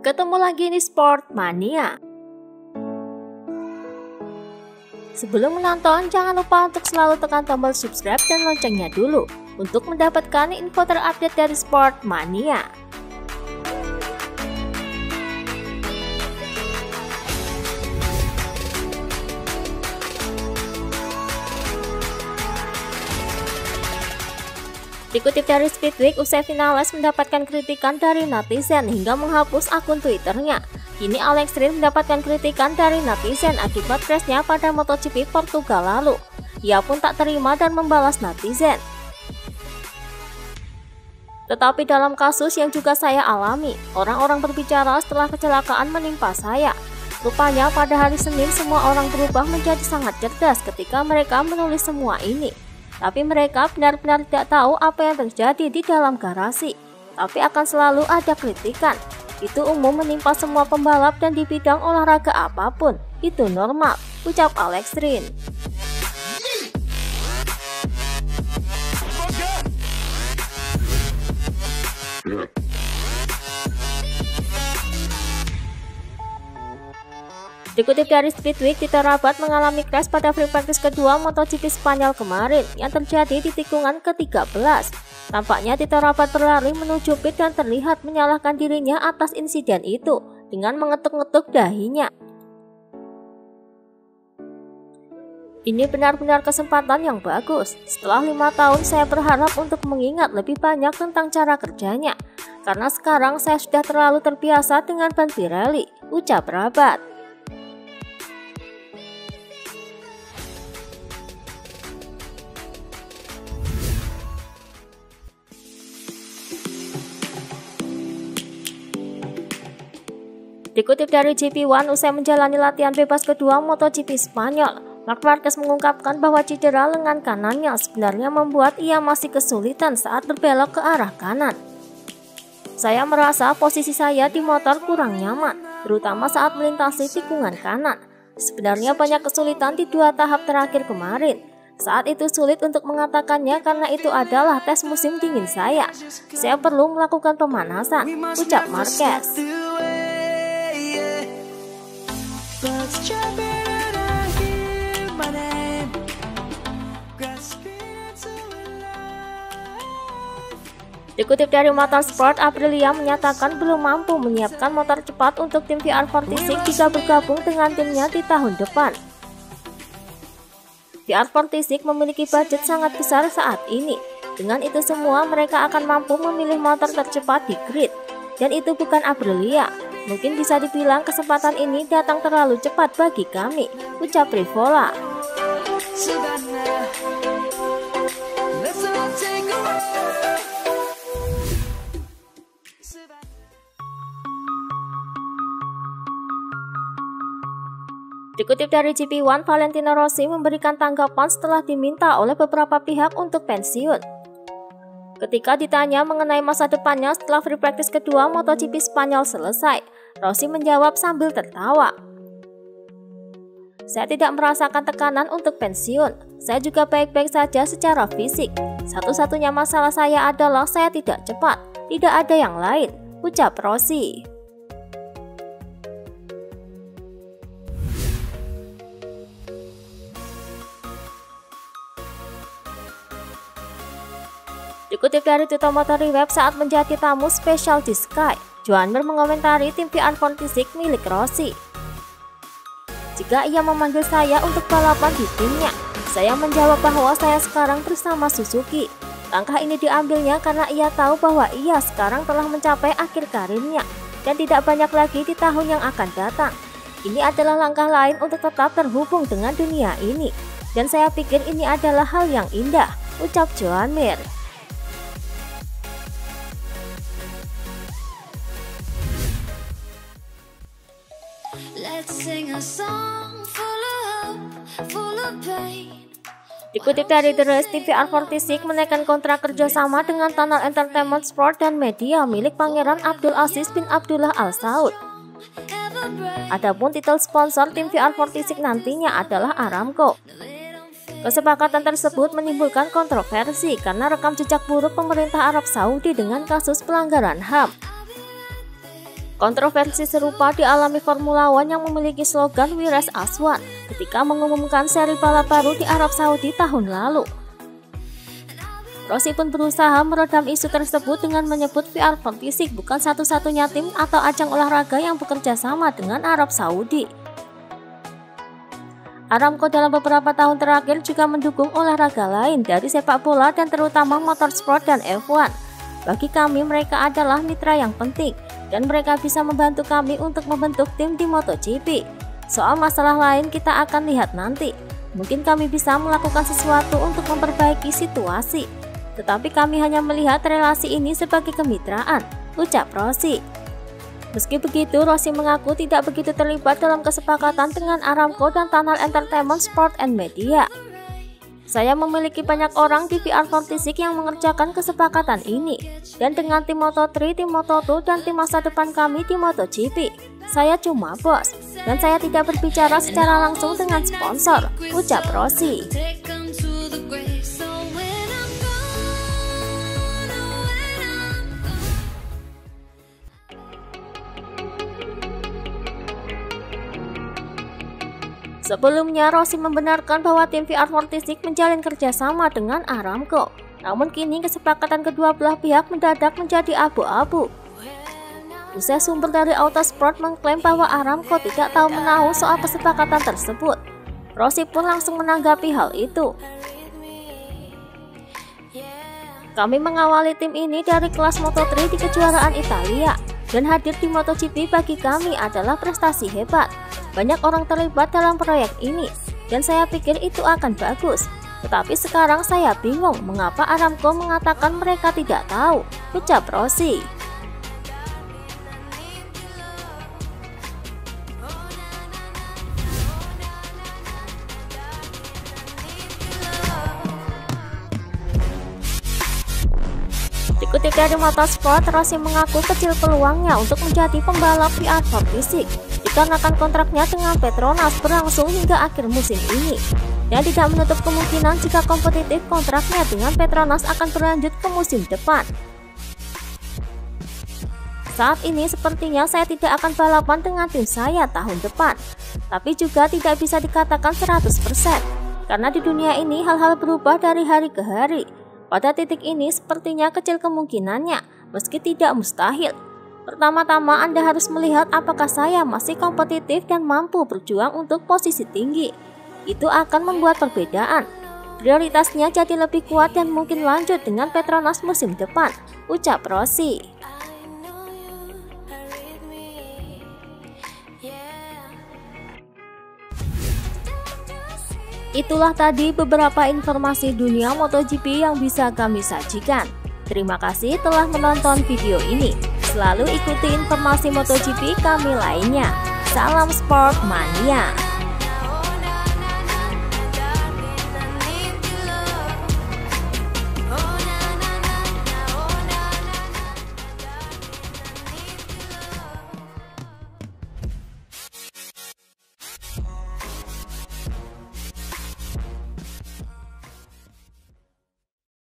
Ketemu lagi di Sport Mania. Sebelum menonton, jangan lupa untuk selalu tekan tombol subscribe dan loncengnya dulu untuk mendapatkan info terupdate dari Sport Mania. Dikutip dari Speedweek, usai finalis mendapatkan kritikan dari netizen hingga menghapus akun Twitternya. Kini Alex Rins mendapatkan kritikan dari netizen akibat crashnya pada MotoGP Portugal lalu. Ia pun tak terima dan membalas netizen. Tetapi dalam kasus yang juga saya alami, orang-orang berbicara setelah kecelakaan menimpa saya. Rupanya pada hari Senin semua orang berubah menjadi sangat cerdas ketika mereka menulis semua ini. Tapi mereka benar-benar tidak tahu apa yang terjadi di dalam garasi. Tapi akan selalu ada kritikan. Itu umum menimpa semua pembalap dan di bidang olahraga apapun. Itu normal, ucap Alex Rins. Dikutip dari Speedweek, Tito Rabat mengalami crash pada free practice kedua MotoGP Spanyol kemarin yang terjadi di tikungan ke-13. Tampaknya Tito Rabat berlari menuju pit dan terlihat menyalahkan dirinya atas insiden itu dengan mengetuk-ngetuk dahinya. Ini benar-benar kesempatan yang bagus. Setelah 5 tahun saya berharap untuk mengingat lebih banyak tentang cara kerjanya. Karena sekarang saya sudah terlalu terbiasa dengan ban Pirelli, ucap Rabat. Dikutip dari GP1, usai menjalani latihan bebas kedua MotoGP Spanyol, Marc Marquez mengungkapkan bahwa cedera lengan kanannya sebenarnya membuat ia masih kesulitan saat berbelok ke arah kanan. Saya merasa posisi saya di motor kurang nyaman, terutama saat melintasi tikungan kanan. Sebenarnya banyak kesulitan di 2 tahap terakhir kemarin. Saat itu sulit untuk mengatakannya karena itu adalah tes musim dingin saya. Saya perlu melakukan pemanasan, ucap Marquez. Dikutip dari Motorsport, Aprilia menyatakan belum mampu menyiapkan motor cepat untuk tim VR46 jika bergabung dengan timnya di tahun depan. VR46 memiliki budget sangat besar saat ini. Dengan itu semua, mereka akan mampu memilih motor tercepat di grid. Dan itu bukan Aprilia. Mungkin bisa dibilang kesempatan ini datang terlalu cepat bagi kami, ucap Rivola. Dikutip dari GP1, Valentino Rossi memberikan tanggapan setelah diminta oleh beberapa pihak untuk pensiun. Ketika ditanya mengenai masa depannya setelah free practice kedua MotoGP Spanyol selesai, Rossi menjawab sambil tertawa. Saya tidak merasakan tekanan untuk pensiun. Saya juga baik-baik saja secara fisik. Satu-satunya masalah saya adalah saya tidak cepat. Tidak ada yang lain, ucap Rossi. Dikutip dari Twitter Motori Web, saat menjadi tamu spesial di Sky, Joan Mir mengomentari tim VR46 milik Rossi. Jika ia memanggil saya untuk balapan di timnya, saya menjawab bahwa saya sekarang bersama Suzuki. Langkah ini diambilnya karena ia tahu bahwa ia sekarang telah mencapai akhir karirnya dan tidak banyak lagi di tahun yang akan datang. Ini adalah langkah lain untuk tetap terhubung dengan dunia ini. Dan saya pikir ini adalah hal yang indah, ucap Joan Mir. Dikutip dari The Race, tim VR46 menaikkan kontrak kerjasama dengan Tunnel Entertainment Sport dan Media milik Pangeran Abdul Aziz bin Abdullah Al Saud. Adapun titel sponsor tim VR46 nantinya adalah Aramco. Kesepakatan tersebut menimbulkan kontroversi karena rekam jejak buruk pemerintah Arab Saudi dengan kasus pelanggaran HAM. Kontroversi serupa dialami Formula One yang memiliki slogan We Race As One ketika mengumumkan seri balap baru di Arab Saudi tahun lalu. Rossi pun berusaha meredam isu tersebut dengan menyebut VR46 bukan satu-satunya tim atau ajang olahraga yang bekerja sama dengan Arab Saudi. Aramco dalam beberapa tahun terakhir juga mendukung olahraga lain dari sepak bola dan terutama motorsport dan F1. Bagi kami mereka adalah mitra yang penting dan mereka bisa membantu kami untuk membentuk tim di MotoGP. Soal masalah lain kita akan lihat nanti. Mungkin kami bisa melakukan sesuatu untuk memperbaiki situasi. Tetapi kami hanya melihat relasi ini sebagai kemitraan, ucap Rossi. Meski begitu, Rossi mengaku tidak begitu terlibat dalam kesepakatan dengan Aramco dan Tunnel Entertainment Sport and Media. Saya memiliki banyak orang di VR46 yang mengerjakan kesepakatan ini, dan dengan tim Moto3, tim Moto2, dan tim masa depan kami di MotoGP. Saya cuma bos, dan saya tidak berbicara secara langsung dengan sponsor, ucap Rossi. Sebelumnya, Rossi membenarkan bahwa tim VR46 menjalin kerjasama dengan Aramco. Namun kini kesepakatan kedua belah pihak mendadak menjadi abu-abu. Usai sumber dari Autosport mengklaim bahwa Aramco tidak tahu menahu soal kesepakatan tersebut. Rossi pun langsung menanggapi hal itu. Kami mengawali tim ini dari kelas Moto3 di kejuaraan Italia. Dan hadir di MotoGP bagi kami adalah prestasi hebat. Banyak orang terlibat dalam proyek ini, dan saya pikir itu akan bagus. Tetapi sekarang saya bingung mengapa Aramco mengatakan mereka tidak tahu, ucap Rossi. Dikutip dari Motorsport, Rossi mengaku kecil peluangnya untuk menjadi pembalap VR46 dikarenakan kontraknya dengan Petronas berlangsung hingga akhir musim ini, dan tidak menutup kemungkinan jika kompetitif kontraknya dengan Petronas akan berlanjut ke musim depan. Saat ini sepertinya saya tidak akan balapan dengan tim saya tahun depan, tapi juga tidak bisa dikatakan 100%, karena di dunia ini hal-hal berubah dari hari ke hari. Pada titik ini sepertinya kecil kemungkinannya, meski tidak mustahil. Pertama-tama Anda harus melihat apakah saya masih kompetitif dan mampu berjuang untuk posisi tinggi. Itu akan membuat perbedaan. Prioritasnya jadi lebih kuat dan mungkin lanjut dengan Petronas musim depan, ucap Rossi. Itulah tadi beberapa informasi dunia MotoGP yang bisa kami sajikan. Terima kasih telah menonton video ini. Selalu ikuti informasi MotoGP kami lainnya. Salam Sport Mania.